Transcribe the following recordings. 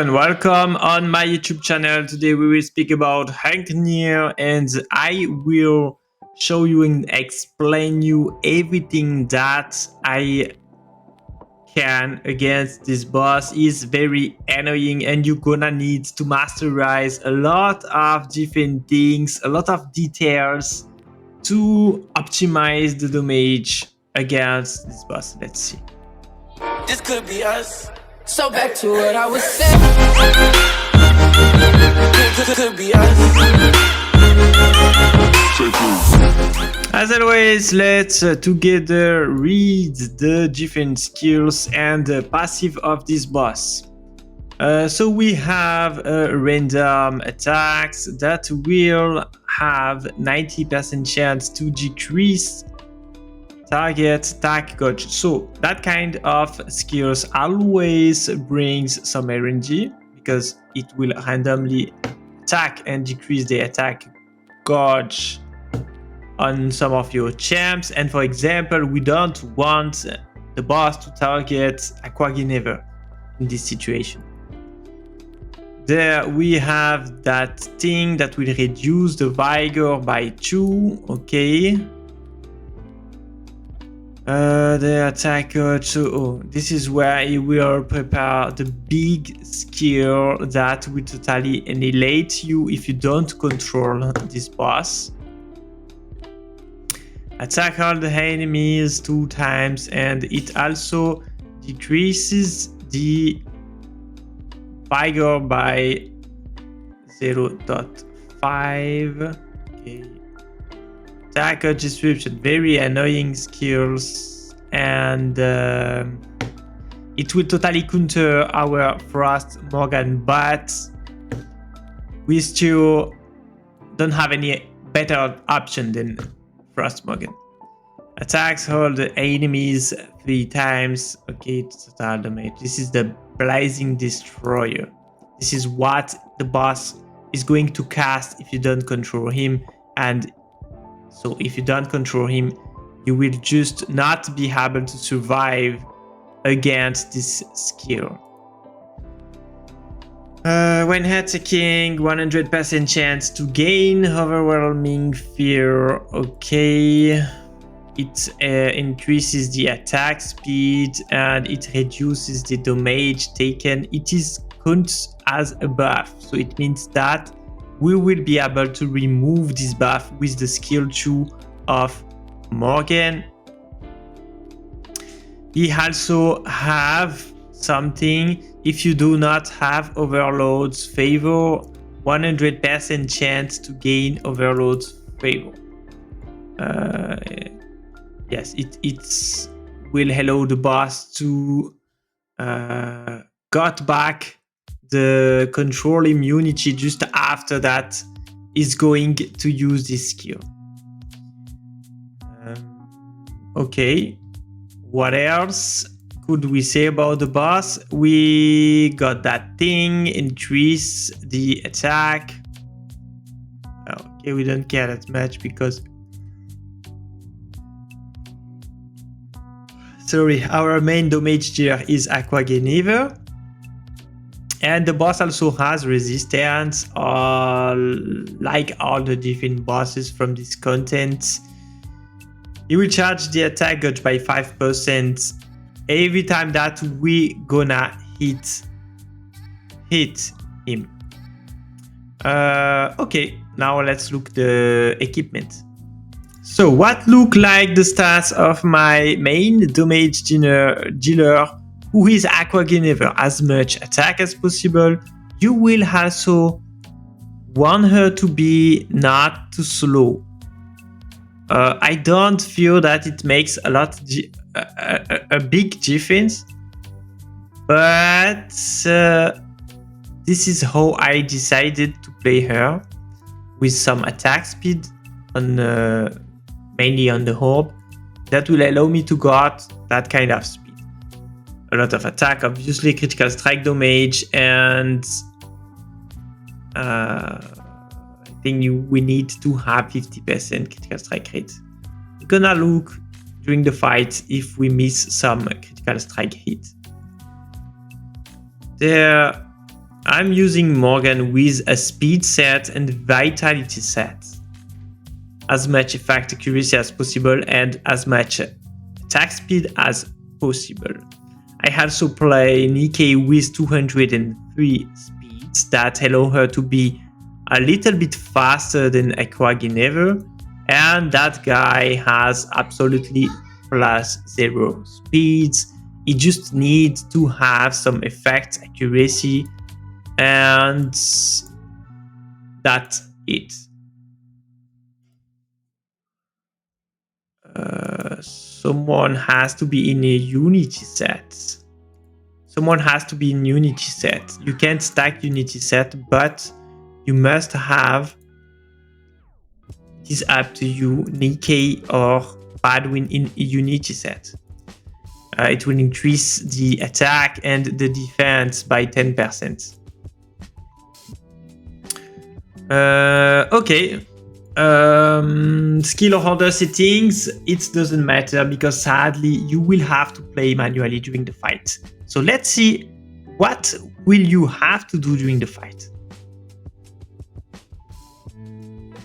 And welcome on my YouTube channel. Today we will speak about Hrungnir, and I will show you and explain you everything that I can against this boss. Is very annoying and you're gonna need to masterize a lot of different things, a lot of details to optimize the damage against this boss. Let's see. This could be us. So back to what I was saying. Could be us. As always, let's together read the different skills and passive of this boss. So we have random attacks that will have 90% chance to decrease target attack gauge. So that kind of skills always brings some RNG because it will randomly attack and decrease the attack gauge on some of your champs. And for example, we don't want the boss to target Hrungnir in this situation. There we have that thing that will reduce the vigor by 2. Okay. The attacker, so this is where he will prepare the big skill that will totally annihilate you if you don't control this boss. Attack all the enemies 2 times, and it also decreases the vigor by 0.5. Okay. Attacker description, very annoying skills, and it will totally counter our Frost Morgan, but we still don't have any better option than Frost Morgan. Attacks all the enemies 3 times. Okay, total damage. This is the Blazing Destroyer. This is what the boss is going to cast if you don't control him, and so if you don't control him, you will just not be able to survive against this skill. When attacking, 100% chance to gain overwhelming fear. Okay. It increases the attack speed and it reduces the damage taken. It is counted as a buff, so it means that we will be able to remove this buff with the skill 2 of Morgan. He also have something, if you do not have Overload's favor, 100% chance to gain Overload's favor. Yes, it will allow the boss to got back the control immunity just after that is going to use this skill. Okay, what else could we say about the boss? We got that thing, increase the attack. Okay, we don't care that much because our main damage dealer is Hrungnir. And the boss also has resistance, like all the different bosses from this content. He will charge the attack gauge by 5% every time that we gonna hit him. Okay, now let's look the equipment. So what look like the stats of my main damage dealer, who is Hrungnir, as much attack as possible. You will also want her to be not too slow. I don't feel that it makes a big difference, but this is how I decided to play her, with some attack speed on mainly on the orb. That will allow me to get that kind of speed. A lot of attack, obviously, critical strike damage, and I think we need to have 50% critical strike rate. We're gonna look during the fight if we miss some critical strike hit. There I'm using Morgan with a speed set and vitality set. As much effect accuracy as possible and as much attack speed as possible. I also play Nikkei with 203 speeds that allow her to be a little bit faster than Hrungnir, and that guy has absolutely +0 speeds. He just needs to have some effect accuracy, and that's it. Someone has to be in a unity set. You can't stack unity set, but you must have. It is up to you, Nikkei or Badwin in a unity set. It will increase the attack and the defense by 10%. Okay. Skill order settings, it doesn't matter because sadly you will have to play manually during the fight. So let's see what will you have to do during the fight.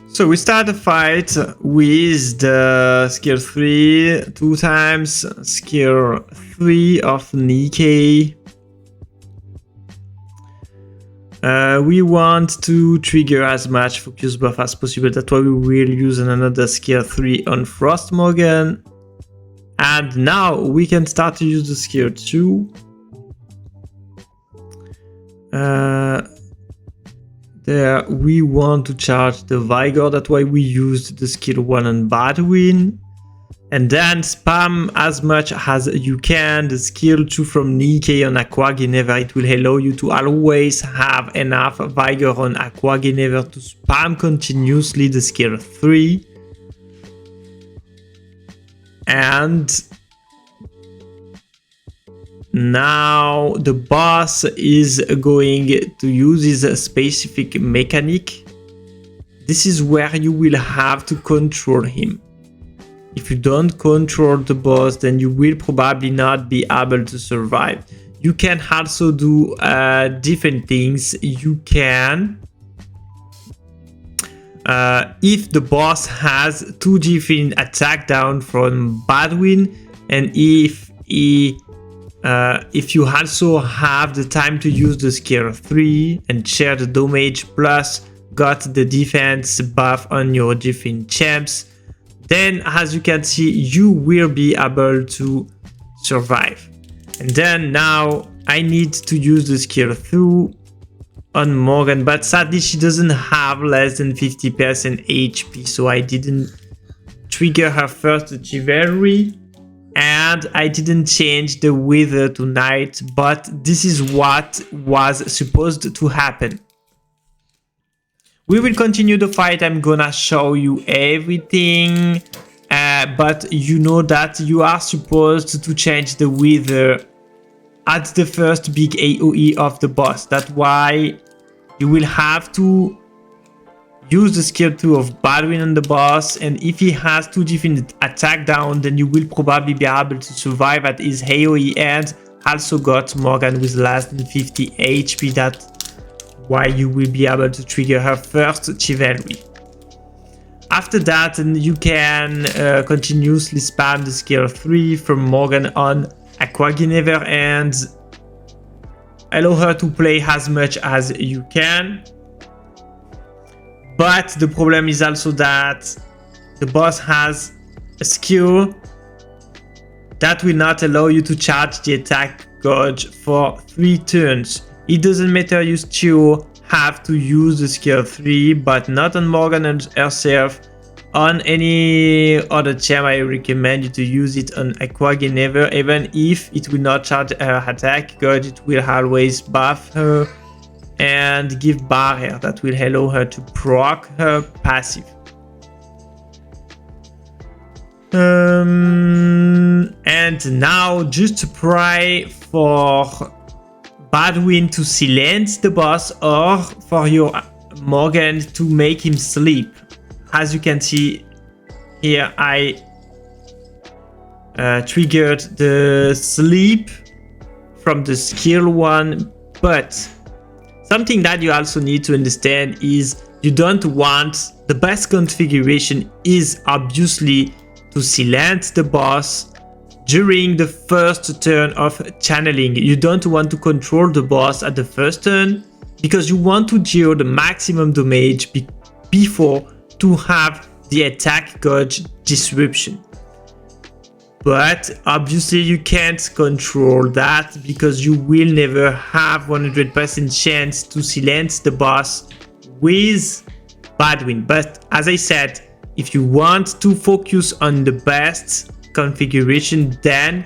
So we start the fight with the skill 3 2 times, skill 3 of Nikkei. We want to trigger as much focus buff as possible. That's why we will use another skill 3 on Frost Morgan. And now we can start to use the skill 2. There we want to charge the Vigor. That's why we used the skill 1 on Badwin. And then spam as much as you can the skill 2 from Nikkei on Hrungnir. It will allow you to always have enough Vigor on Hrungnir to spam continuously the skill 3. And now the boss is going to use his specific mechanic. This is where you will have to control him. If you don't control the boss, then you will probably not be able to survive. You can also do different things. You can, if the boss has 2 different attack down from Badwin, and if you also have the time to use the skill 3 and share the damage plus got the defense buff on your different champs, then as you can see you will be able to survive. And then now I need to use the skill 2 on Morgan, but sadly she doesn't have less than 50% HP, so I didn't trigger her first chivalry and I didn't change the weather to night, but this is what was supposed to happen. We will continue the fight. I'm gonna show you everything, but you know that you are supposed to change the weather at the first big AoE of the boss. That's why you will have to use the skill 2 of Badwin on the boss, and if he has 2 different attack down, then you will probably be able to survive at his AoE and also got Morgan with less than 50 HP. That's why you will be able to trigger her first chivalry. After that, you can continuously spam the skill 3 from Morgan on Hrungnir and allow her to play as much as you can. But the problem is also that the boss has a skill that will not allow you to charge the attack gauge for 3 turns. It doesn't matter, you still have to use the skill 3, but not on Morgan and herself. On any other champ, I recommend you to use it on Hrungnir. Even if it will not charge her attack gauge, it will always buff her and give barrier that will allow her to proc her passive. And now just pray for Badwin to silence the boss or for your Morgan to make him sleep. As you can see here, I triggered the sleep from the skill 1, but Something that you also need to understand is you don't want, the best configuration is obviously to silence the boss during the first turn of channeling. You don't want to control the boss at the first turn because you want to deal the maximum damage before to have the attack gauge disruption. But obviously you can't control that because you will never have 100% chance to silence the boss with Badwin. But as I said, if you want to focus on the best configuration, then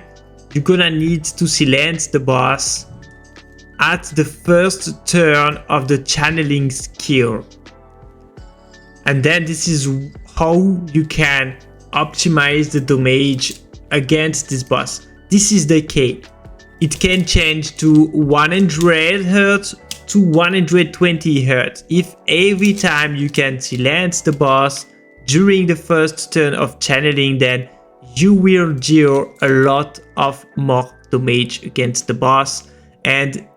you're gonna need to silence the boss at the first turn of the channeling skill. And then this is how you can optimize the damage against this boss. This is the key. It can change to 100 Hz to 120 Hz. If every time you can silence the boss during the first turn of channeling, then you will deal a lot of more damage against the boss. And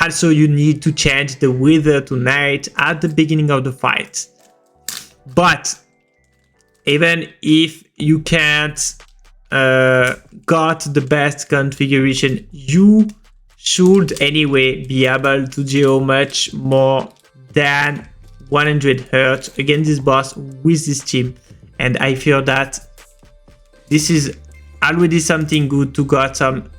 also you need to change the weather to night at the beginning of the fight. But even if you can't got the best configuration, you should anyway be able to deal much more than 100 Hz against this boss with this team. And I feel that this is already something good to get some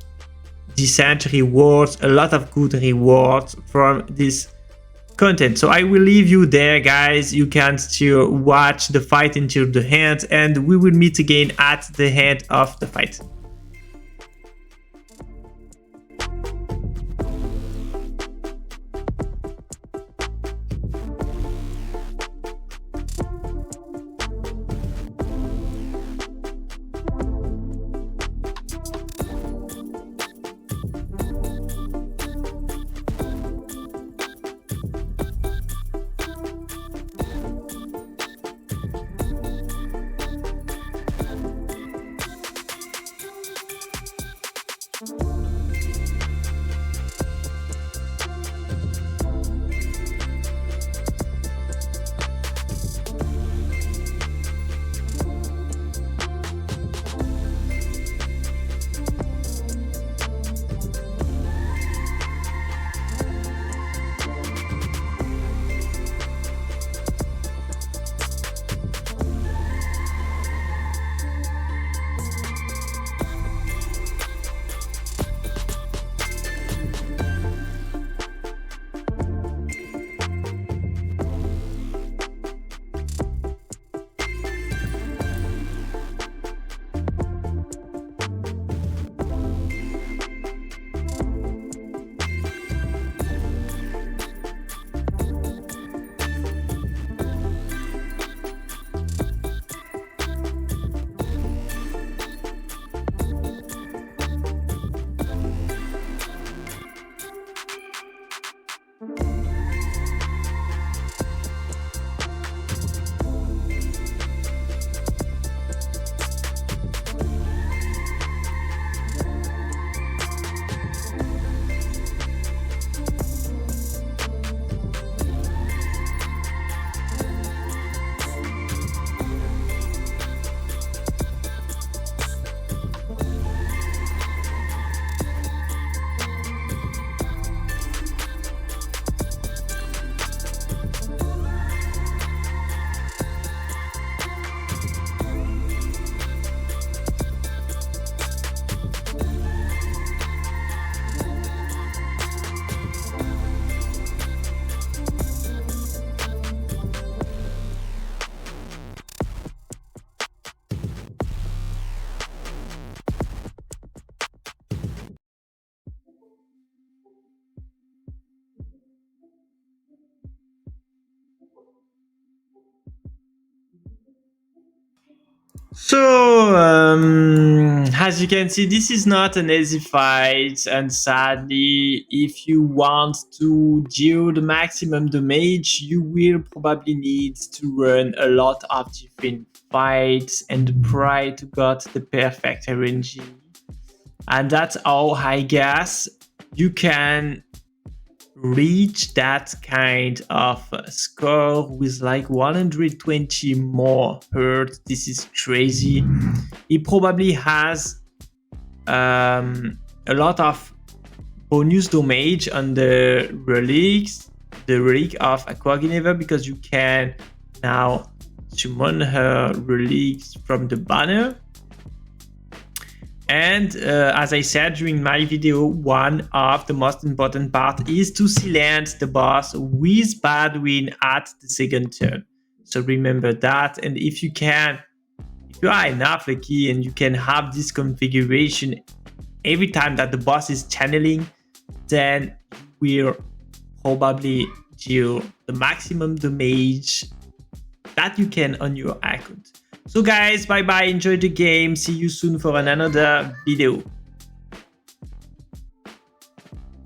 decent rewards, a lot of good rewards from this content. So I will leave you there, guys. You can still watch the fight until the end, and we will meet again at the end of the fight. So, as you can see, this is not an easy fight, and sadly, if you want to deal the maximum damage, you will probably need to run a lot of different fights and try to get the perfect RNG. And that's how I guess you can reach that kind of score with like 120 more hurt. This is crazy. He probably has a lot of bonus damage on the relics, the relic of Aqua, because you can now summon her relics from the banner. And as I said during my video, one of the most important part is to silence the boss with bad win at the second turn. So remember that. And if you are enough lucky and you can have this configuration every time that the boss is channeling, then we'll probably deal the maximum damage that you can on your account. So guys, bye bye, enjoy the game, see you soon for another video.